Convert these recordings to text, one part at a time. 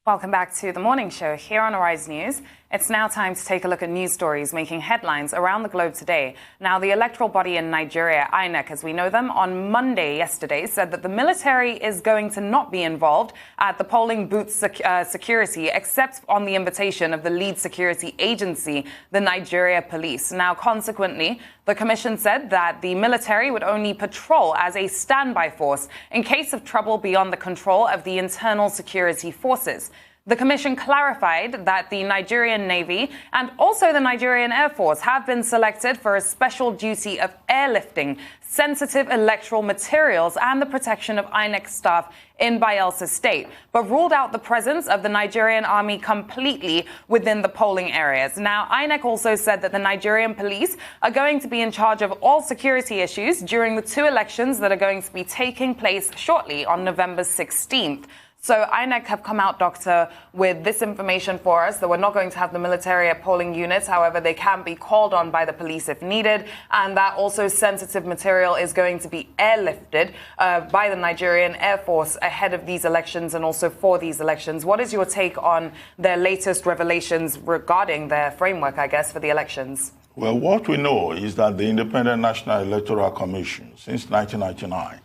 Welcome back to the morning show here on Arise News. It's now time to take a look at news stories making headlines around the globe today. Now, the electoral body in Nigeria, INEC, as we know them, on Monday yesterday said that the military is going to not be involved at the polling booth security, except on the invitation of the lead security agency, the Nigeria Police. Now, consequently, the commission said that the military would only patrol as a standby force in case of trouble beyond the control of the internal security forces. The commission clarified that the Nigerian Navy and also the Nigerian Air Force have been selected for a special duty of airlifting sensitive electoral materials and the protection of INEC staff in Bayelsa State, but ruled out the presence of the Nigerian Army completely within the polling areas. Now, INEC also said that the Nigerian police are going to be in charge of all security issues during the two elections that are going to be taking place shortly on November 16th. So INEC have come out, Doctor, with this information for us that we're not going to have the military at polling units. However, they can be called on by the police if needed. And that also sensitive material is going to be airlifted by the Nigerian Air Force ahead of these elections and also for these elections. What is your take on their latest revelations regarding their framework, I guess, for the elections? Well, what we know is that the Independent National Electoral Commission, since 1999,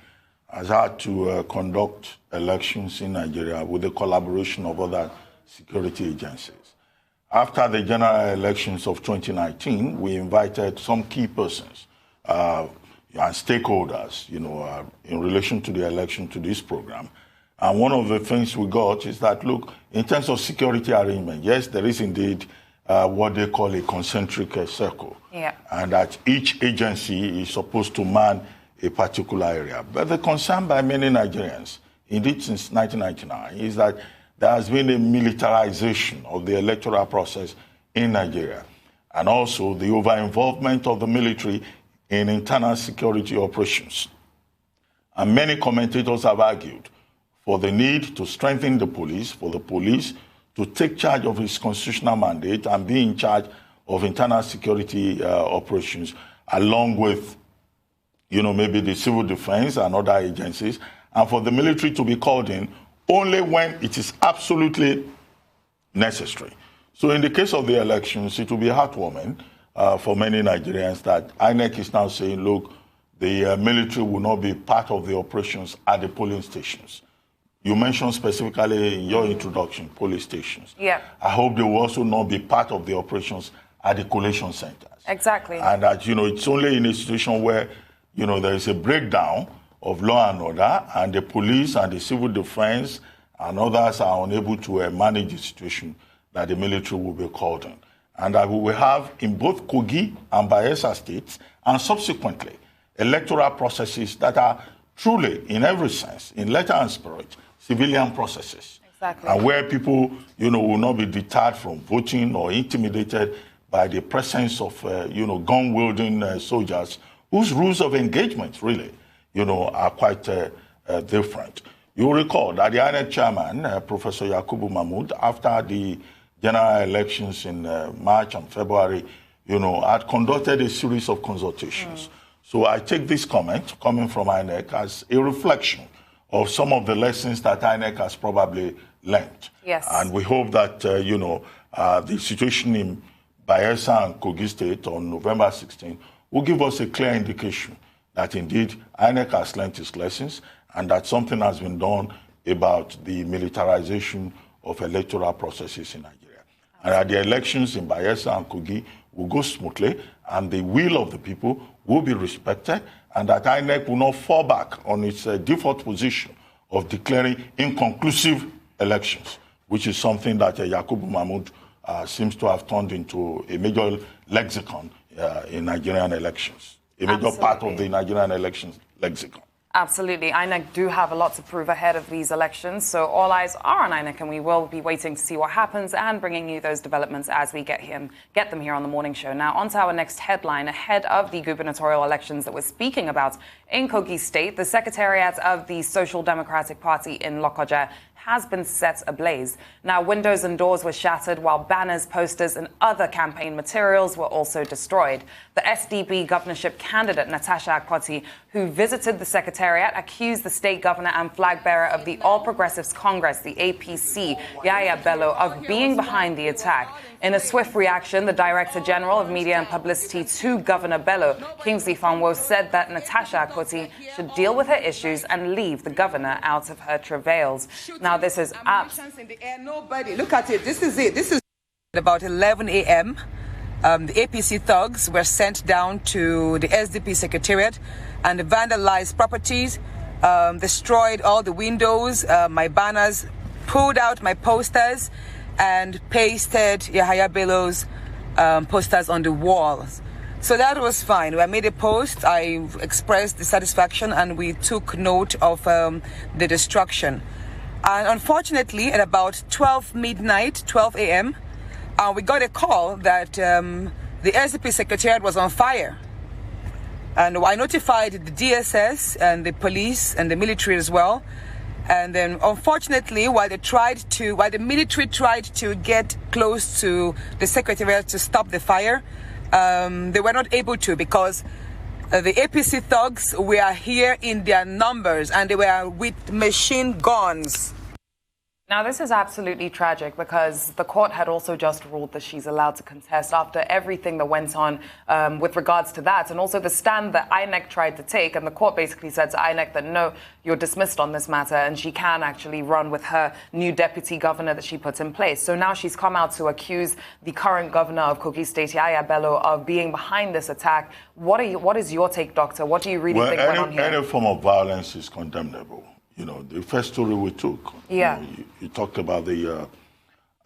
has had to conduct elections in Nigeria with the collaboration of other security agencies. After the general elections of 2019, we invited some key persons and stakeholders, in relation to the election to this program. And one of the things we got is that, look, in terms of security arrangement, yes, there is indeed what they call a concentric circle. Yeah. And that each agency is supposed to man a particular area. But the concern by many Nigerians, indeed since 1999, is that there has been a militarization of the electoral process in Nigeria, and also the over-involvement of the military in internal security operations. And many commentators have argued for the need to strengthen the police, for the police to take charge of its constitutional mandate and be in charge of internal security operations, along with maybe the civil defense and other agencies, and for the military to be called in only when it is absolutely necessary. So in the case of the elections, it will be heartwarming for many Nigerians that INEC is now saying, look, the military will not be part of the operations at the polling stations. You mentioned specifically in your introduction, police stations. Yeah. I hope they will also not be part of the operations at the collation centers. Exactly. And that, it's only in a situation where there is a breakdown of law and order, and the police and the civil defense and others are unable to manage the situation, that the military will be called in. And that we will have in both Kogi and Bayelsa states, and subsequently, electoral processes that are truly, in every sense, in letter and spirit, civilian processes. Exactly. And where people, will not be deterred from voting or intimidated by the presence of, gun-wielding soldiers whose rules of engagement really, are quite different. You recall that the INEC chairman, Professor Yakubu Mahmood, after the general elections in March and February, had conducted a series of consultations. So I take this comment coming from INEC as a reflection of some of the lessons that INEC has probably learned. Yes. And we hope that, the situation in Bayelsa and Kogi State on November 16 will give us a clear indication that indeed INEC has learned its lessons and that something has been done about the militarization of electoral processes in Nigeria. And that the elections in Bayelsa and Kogi will go smoothly and the will of the people will be respected, and that INEC will not fall back on its default position of declaring inconclusive elections, which is something that Yakubu Mahmood seems to have turned into a major lexicon in Nigerian elections, a major part of the Nigerian elections lexicon. Absolutely. INEC do have a lot to prove ahead of these elections, so all eyes are on INEC, and we will be waiting to see what happens and bringing you those developments as we get them here on the morning show. Now, on to our next headline. Ahead of the gubernatorial elections that we're speaking about in Kogi State, the secretariat of the Social Democratic Party in Lokoja has been set ablaze. Now, windows and doors were shattered, while banners, posters, and other campaign materials were also destroyed. The SDP governorship candidate, Natasha Akpoti, who visited the secretariat, accused the state governor and flag bearer of the All Progressives Congress, the APC, Yahaya Bello, of being behind the attack. In a swift reaction, the Director General of Media and Publicity to Governor Bello, Kingsley Fonwo, said that Natasha Akpoti should deal with her issues and leave the governor out of her travails. Now, this is Nobody, look at it. This is it. This is about 11 a.m. The APC thugs were sent down to the SDP secretariat and vandalized properties, destroyed all the windows, my banners, pulled out my posters, and pasted Yahaya Bello's posters on the walls. So that was fine. I made a post, I expressed dissatisfaction, and we took note of the destruction. And unfortunately, at about 12 a.m., we got a call that the SDP secretariat was on fire. And I notified the DSS and the police and the military as well. And then, unfortunately, while the military tried to get close to the secretariat to stop the fire, they were not able to, because the APC thugs were here in their numbers and they were with machine guns. Now, this is absolutely tragic because the court had also just ruled that she's allowed to contest after everything that went on with regards to that, and also the stand that INEC tried to take. And the court basically said to INEC that, no, you're dismissed on this matter, and she can actually run with her new deputy governor that she put in place. So now she's come out to accuse the current governor of Kogi State, Yahaya Bello, of being behind this attack. What is your take, Doctor? What do you really think went on here? Any form of violence is condemnable. You know, the first story we took, yeah. You talked about the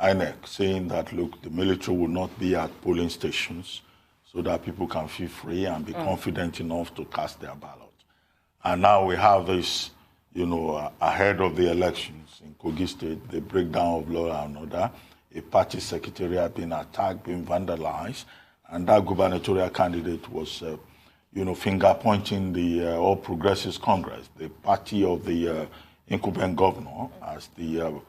INEC saying that, look, the military will not be at polling stations so that people can feel free and be confident enough to cast their ballot. And now we have this, you know, ahead of the elections in Kogi State, the breakdown of law and order, a party secretariat being attacked, being vandalized, and that gubernatorial candidate was finger-pointing the All Progressives Congress, the party of the incumbent governor, as the,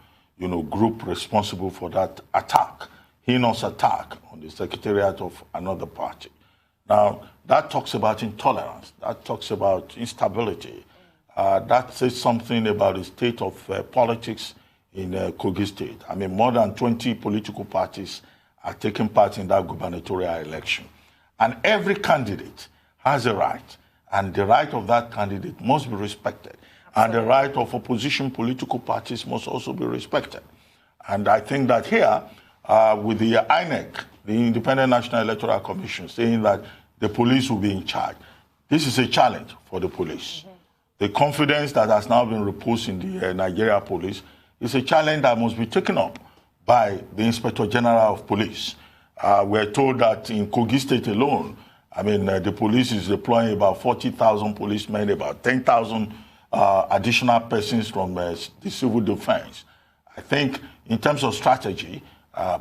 group responsible for that attack, heinous attack on the secretariat of another party. Now, that talks about intolerance. That talks about instability. That says something about the state of politics in Kogi State. I mean, more than 20 political parties are taking part in that gubernatorial election. And every candidate has a right, and the right of that candidate must be respected. Absolutely. And the right of opposition political parties must also be respected. And I think that here, with the INEC, the Independent National Electoral Commission, saying that the police will be in charge, this is a challenge for the police. Mm-hmm. The confidence that has now been reposed in the Nigeria police is a challenge that must be taken up by the Inspector General of Police. We're told that in Kogi State alone, I mean, the police is deploying about 40,000 policemen, about 10,000 additional persons from the civil defense. I think in terms of strategy,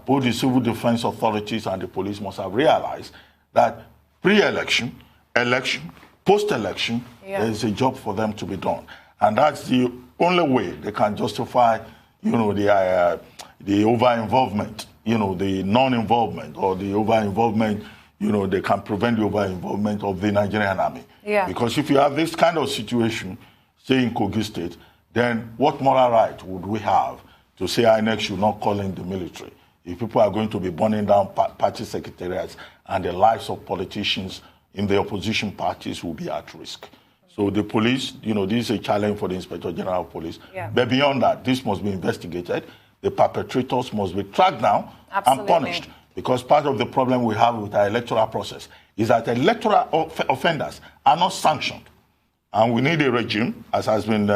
both the civil defense authorities and the police must have realized that pre-election, election, post-election, there is a job for them to be done. And that's the only way they can justify, the over-involvement, the non-involvement or the over-involvement. They can prevent the over-involvement of the Nigerian army. Yeah. Because if you have this kind of situation, say in Kogi State, then what moral right would we have to say INEC should not call in the military? If people are going to be burning down party secretariats and the lives of politicians in the opposition parties will be at risk. So the police, this is a challenge for the Inspector General of Police. Yeah. But beyond that, this must be investigated. The perpetrators must be tracked down and punished. Because part of the problem we have with our electoral process is that electoral offenders are not sanctioned. And we need a regime, as has been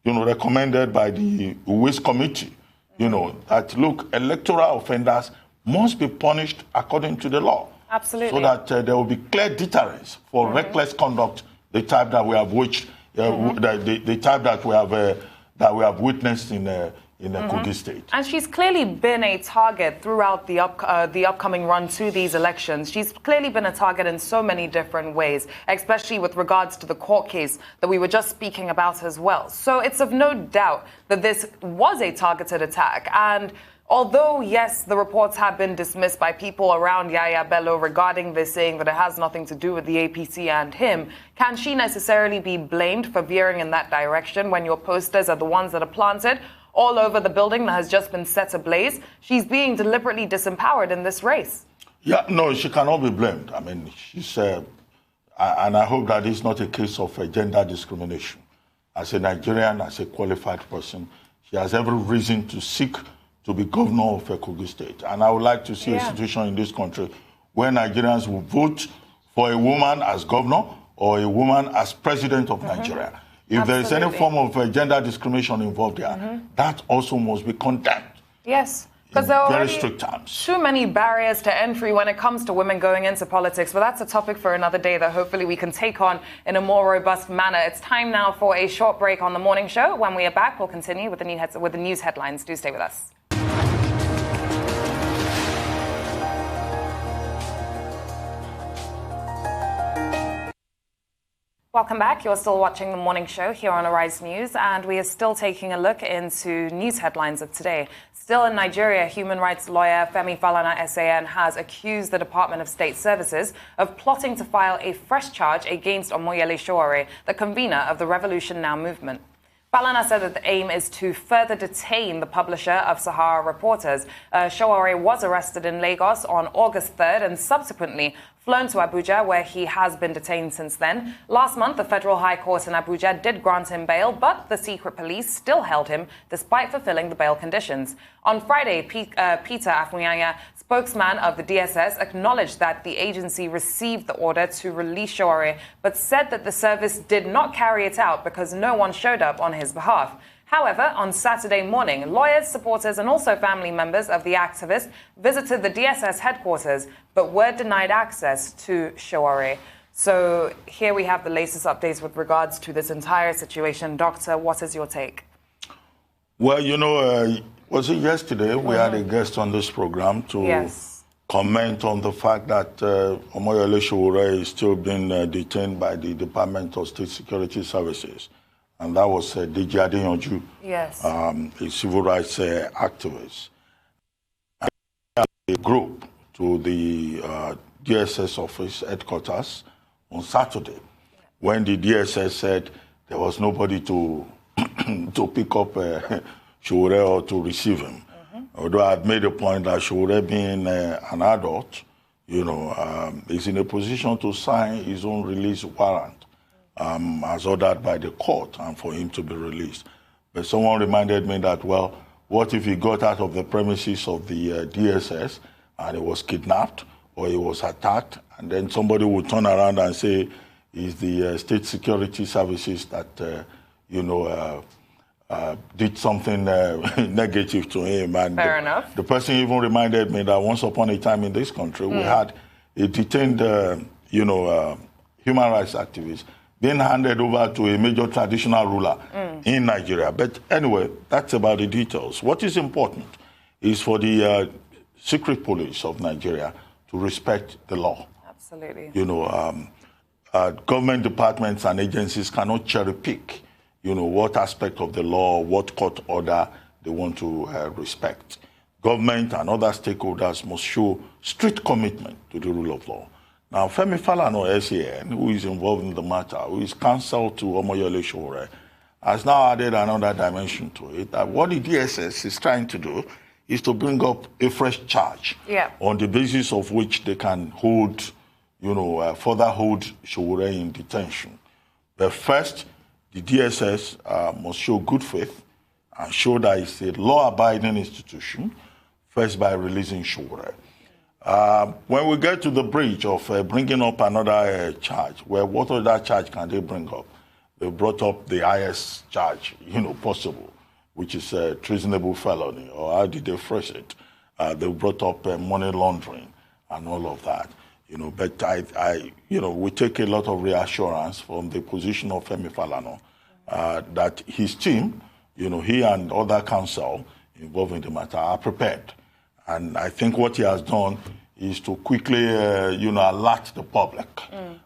recommended by the Waste Committee, that, look, electoral offenders must be punished according to the law. Absolutely. So that there will be clear deterrence for reckless conduct, the type that we have the type that we have witnessed in in the Kogi state. And she's clearly been a target throughout the upcoming run to these elections. She's clearly been a target in so many different ways, especially with regards to the court case that we were just speaking about as well. So it's of no doubt that this was a targeted attack. And although, yes, the reports have been dismissed by people around Yaya Bello regarding this, saying that it has nothing to do with the APC and him, can she necessarily be blamed for veering in that direction when your posters are the ones that are planted all over the building that has just been set ablaze? She's being deliberately disempowered in this race. Yeah, no, she cannot be blamed. I mean, she's, and I hope that it's not a case of gender discrimination. As a Nigerian, as a qualified person, she has every reason to seek to be governor of Kogi State. And I would like to see a situation in this country where Nigerians will vote for a woman as governor or a woman as president of Nigeria. If there is any form of gender discrimination involved here, that also must be condemned. Yes, because there are very strict terms. Too many barriers to entry when it comes to women going into politics. But that's a topic for another day that hopefully we can take on in a more robust manner. It's time now for a short break on the morning show. When we are back, we'll continue with the news headlines. Do stay with us. Welcome back. You're still watching the morning show here on Arise News, and we are still taking a look into news headlines of today. Still in Nigeria, human rights lawyer Femi Falana SAN has accused the Department of State Services of plotting to file a fresh charge against Omoyele Sowore, the convener of the Revolution Now movement. Falana said that the aim is to further detain the publisher of Sahara Reporters. Sowore was arrested in Lagos on August 3rd and subsequently flown to Abuja, where he has been detained since then. Last month, the Federal High Court in Abuja did grant him bail, but the secret police still held him despite fulfilling the bail conditions. On Friday, Peter Afunianya, spokesman of the DSS, acknowledged that the agency received the order to release Sowore, but said that the service did not carry it out because no one showed up on his behalf. However, on Saturday morning, lawyers, supporters and also family members of the activist visited the DSS headquarters, but were denied access to Sowore. So here we have the latest updates with regards to this entire situation. Doctor, what is your take? Well, you know, was it yesterday we had a guest on this program to comment on the fact that Omoyele Sowore is still being detained by the Department of State Security Services. And that was Deji Adeyanju, a civil rights activist. A group to the DSS office headquarters on Saturday, when the DSS said there was nobody to to pick up Sowore or to receive him. Although I had made a point that Sowore, being an adult, you know, is in a position to sign his own release warrant. As ordered by the court, and for him to be released. But someone reminded me that, well, what if he got out of the premises of the DSS and he was kidnapped or he was attacked, and then somebody would turn around and say it's the state security services that, did something negative to him. And fair enough. The person even reminded me that once upon a time in this country, we had a detained, human rights activist being handed over to a major traditional ruler in Nigeria. But anyway, that's about the details. What is important is for the secret police of Nigeria to respect the law. Absolutely. You know, government departments and agencies cannot cherry pick, you know, what aspect of the law, what court order they want to respect. Government and other stakeholders must show strict commitment to the rule of law. Now, Femi Falana, SAN, who is involved in the matter, who is counsel to Omoyele Sowore, has now added another dimension to it, that what the DSS is trying to do is to bring up a fresh charge on the basis of which they can hold, further hold Sowore in detention. But first, the DSS must show good faith and show that it's a law-abiding institution, first by releasing Sowore. When we get to the bridge of bringing up another charge, well, what other charge can they bring up? They brought up the highest charge, possible, which is treasonable felony, or how did they phrase it? They brought up money laundering and all of that, But we take a lot of reassurance from the position of Femi Falana that his team, he and other counsel involved in the matter are prepared. And I think what he has done is to quickly, alert the public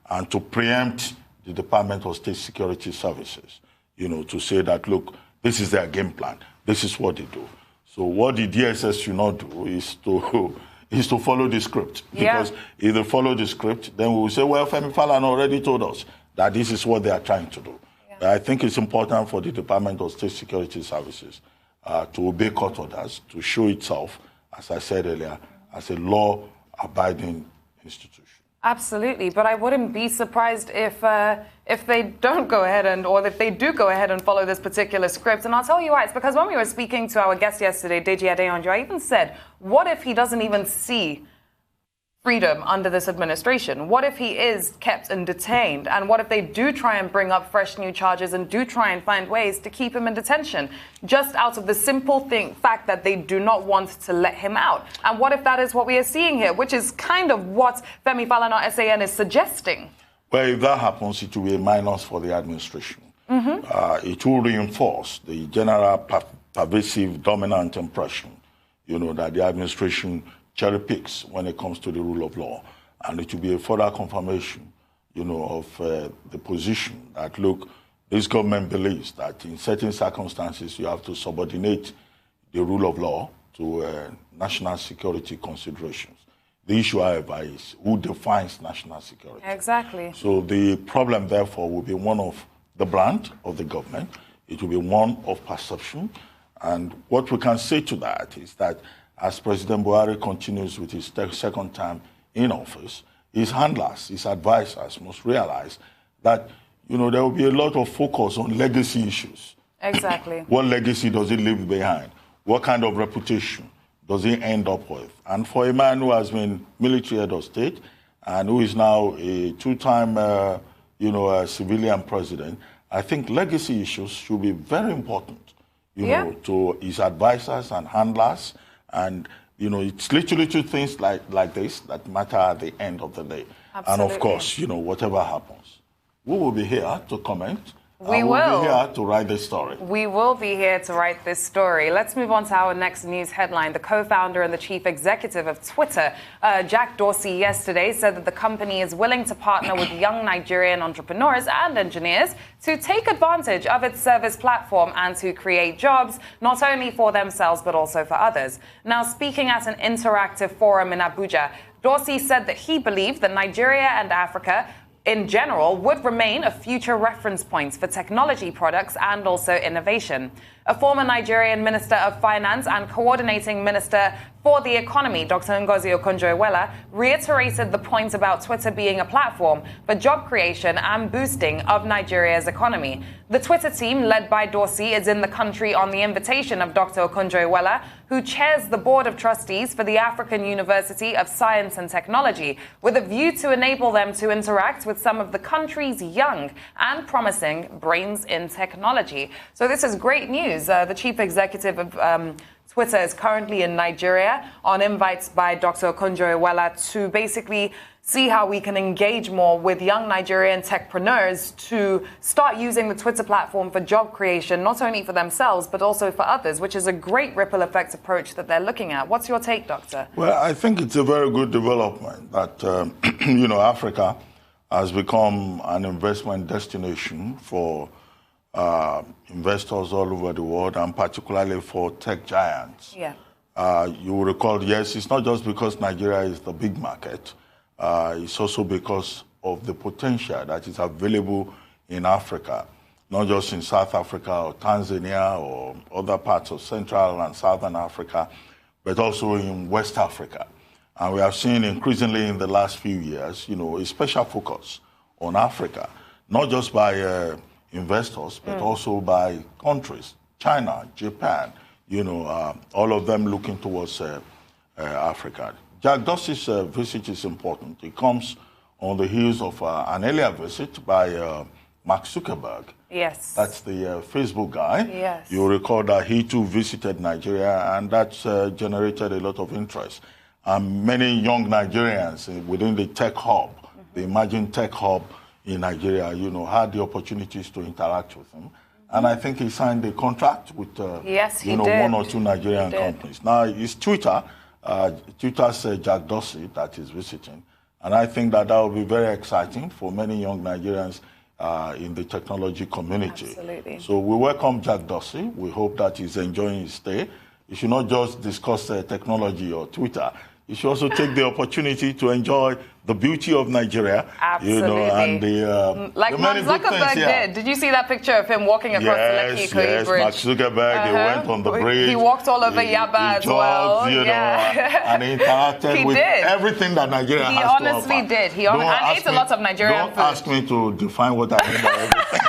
and to preempt the Department of State Security Services, to say that, look, this is their game plan. This is what they do. So what the DSS should not do is to follow the script. Because if they follow the script, then we will say, well, Femi Falana already told us that this is what they are trying to do. Yeah. I think it's important for the Department of State Security Services to obey court orders, to show itself, as I said earlier, as a law-abiding institution. Absolutely, but I wouldn't be surprised if they don't go ahead or if they do go ahead and follow this particular script. And I'll tell you why. It's because when we were speaking to our guest yesterday, Deji Adeyanju, I even said, what if he doesn't even see freedom under this administration? What if he is kept and detained? And what if they do try and bring up fresh new charges and do try and find ways to keep him in detention, just out of the simple fact that they do not want to let him out? And what if that is what we are seeing here, which is kind of what Femi Falana SAN is suggesting? Well, if that happens, it will be a minus for the administration. It will reinforce the general pervasive dominant impression, that the administration cherry picks when it comes to the rule of law. And it will be a further confirmation, of the position that, look, this government believes that in certain circumstances you have to subordinate the rule of law to national security considerations. The issue, however, is who defines national security. Exactly. So the problem, therefore, will be one of the brand of the government. It will be one of perception. And what we can say to that is that as President Buhari continues with his second term in office, his handlers, his advisors must realize that, there will be a lot of focus on legacy issues. Exactly. What legacy does he leave behind? What kind of reputation does he end up with? And for a man who has been military head of state and who is now a two-time, civilian president, I think legacy issues should be very important, to his advisors and handlers. And, it's literally two things like this that matter at the end of the day. Absolutely. And, of course, whatever happens, we will be here to comment. We will be here to write this story. We will be here to write this story. Let's move on to our next news headline. The co-founder and the chief executive of Twitter, Jack Dorsey, yesterday said that the company is willing to partner with young Nigerian entrepreneurs and engineers to take advantage of its service platform and to create jobs, not only for themselves, but also for others. Now, speaking at an interactive forum in Abuja, Dorsey said that he believed that Nigeria and Africa in general would remain a future reference point for technology products and also innovation. A former Nigerian Minister of Finance and coordinating Minister for the Economy, Dr. Ngozi Okonjo-Iweala, reiterated the point about Twitter being a platform for job creation and boosting of Nigeria's economy. The Twitter team, led by Dorsey, is in the country on the invitation of Dr. Okonjo-Iweala, who chairs the Board of Trustees for the African University of Science and Technology, with a view to enable them to interact with some of the country's young and promising brains in technology. So this is great news. The chief executive of Twitter is currently in Nigeria on invites by Dr. Okonjo-Iweala to basically see how we can engage more with young Nigerian techpreneurs to start using the Twitter platform for job creation, not only for themselves, but also for others, which is a great ripple effect approach that they're looking at. What's your take, Doctor? Well, I think it's a very good development that, Africa has become an investment destination for investors all over the world, and particularly for tech giants. Yeah. You will recall, yes, it's not just because Nigeria is the big market. It's also because of the potential that is available in Africa, not just in South Africa or Tanzania or other parts of Central and Southern Africa, but also in West Africa. And we have seen increasingly in the last few years, a special focus on Africa, not just by investors, but also by countries, China, Japan, all of them looking towards Africa. Jack Dorsey's visit is important. It comes on the heels of an earlier visit by Mark Zuckerberg. Yes. That's the Facebook guy. Yes. You'll recall that he too visited Nigeria, and that's generated a lot of interest. Many young Nigerians within the tech hub, the Imagine Tech Hub in Nigeria, had the opportunities to interact with him. And I think he signed a contract with one or two Nigerian companies. Now, it's Twitter. Twitter's Jack Dorsey that is visiting. And I think that will be very exciting for many young Nigerians in the technology community. Absolutely. So we welcome Jack Dorsey. We hope that he's enjoying his stay. He should not just discuss technology or Twitter. You should also take the opportunity to enjoy the beauty of Nigeria. Absolutely. And like Mark Zuckerberg did. Did you see that picture of him walking across the Lekki Ikoyi Bridge? Mark Zuckerberg, they went on the bridge. He walked all over Yaba as well. And he interacted with everything that Nigeria has to offer. He honestly did. He ate a lot of Nigerian food. Don't ask me to define what I mean by everything.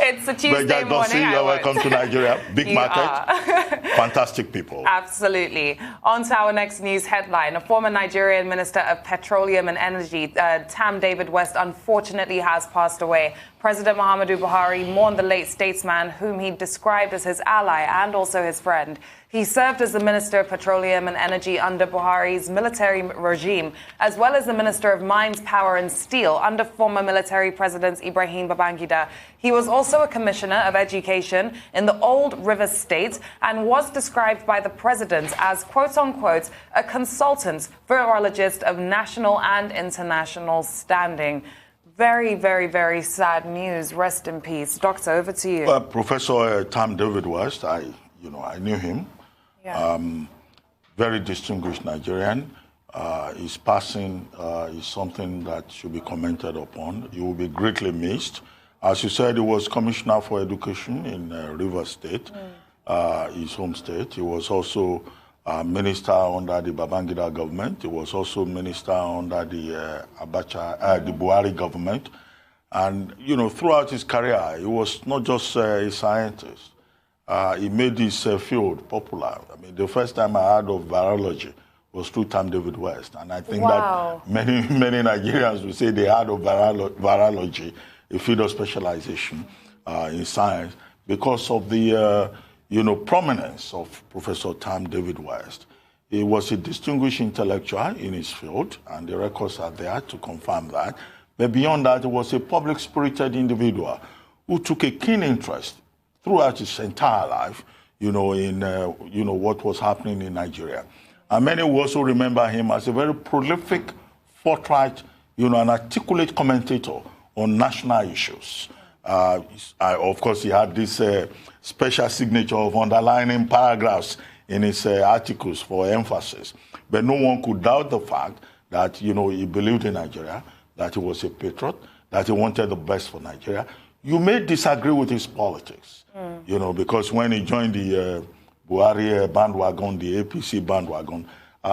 It's a Tuesday morning. You're welcome to Nigeria. Big market. Fantastic people. Absolutely. On to our next news headline. A former Nigerian Minister of Petroleum and Energy, Tam David West, unfortunately has passed away. President Muhammadu Buhari mourned the late statesman, whom he described as his ally and also his friend. He served as the Minister of Petroleum and Energy under Buhari's military regime, as well as the Minister of Mines, Power and Steel under former military presidents Ibrahim Babangida. He was also a Commissioner of Education in the old River State and was described by the president as, quote-unquote, a consultant virologist of national and international standing. Very, very, very sad news. Rest in peace. Doctor, over to you. Professor Tam David West, I knew him. Yeah. Very distinguished Nigerian. His passing is something that should be commented upon. He will be greatly missed. As you said, he was Commissioner for Education in River State, his home state. He was also Minister under the Babangida government. He was also Minister under the the Buhari government. And, throughout his career, he was not just a scientist. He made his field popular. I mean, the first time I heard of virology was through Tam David West. And I think that many Nigerians will say they heard of virology, a field of specialization in science, because of the prominence of Professor Tam David West. He was a distinguished intellectual in his field, and the records are there to confirm that. But beyond that, he was a public-spirited individual who took a keen interest throughout his entire life, in what was happening in Nigeria. And many will also remember him as a very prolific, forthright, an articulate commentator on national issues. Of course, he had this special signature of underlining paragraphs in his articles for emphasis. But no one could doubt the fact that, he believed in Nigeria, that he was a patriot, that he wanted the best for Nigeria. You may disagree with his politics, because when he joined the Buhari bandwagon, the APC bandwagon,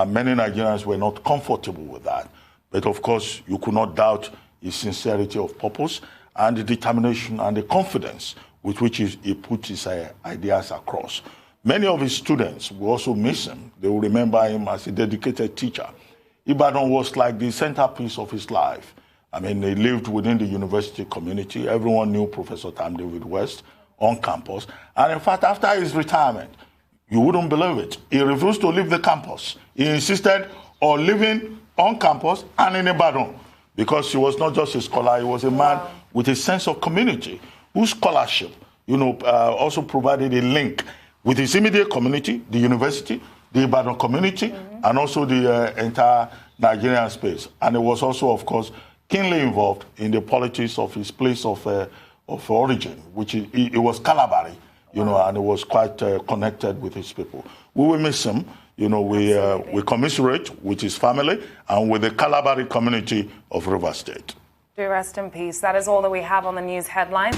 many Nigerians were not comfortable with that. But of course, you could not doubt his sincerity of purpose and the determination and the confidence with which he put his ideas across. Many of his students will also miss him. They will remember him as a dedicated teacher. Ibadan was like the centerpiece of his life. I mean, he lived within the university community. Everyone knew Professor Tam David West on campus. And in fact, after his retirement, you wouldn't believe it, he refused to leave the campus. He insisted on living on campus and in Ibadan, because he was not just a scholar, he was a man with a sense of community, whose scholarship, also provided a link with his immediate community, the university, the Ibadan community, and also the entire Nigerian space. And he was also, of course, keenly involved in the politics of his place of origin, which he was Calabari, and he was quite connected with his people. We will miss him. We commiserate with his family and with the Calabari community of River State. Do rest in peace. That is all that we have on the news headlines.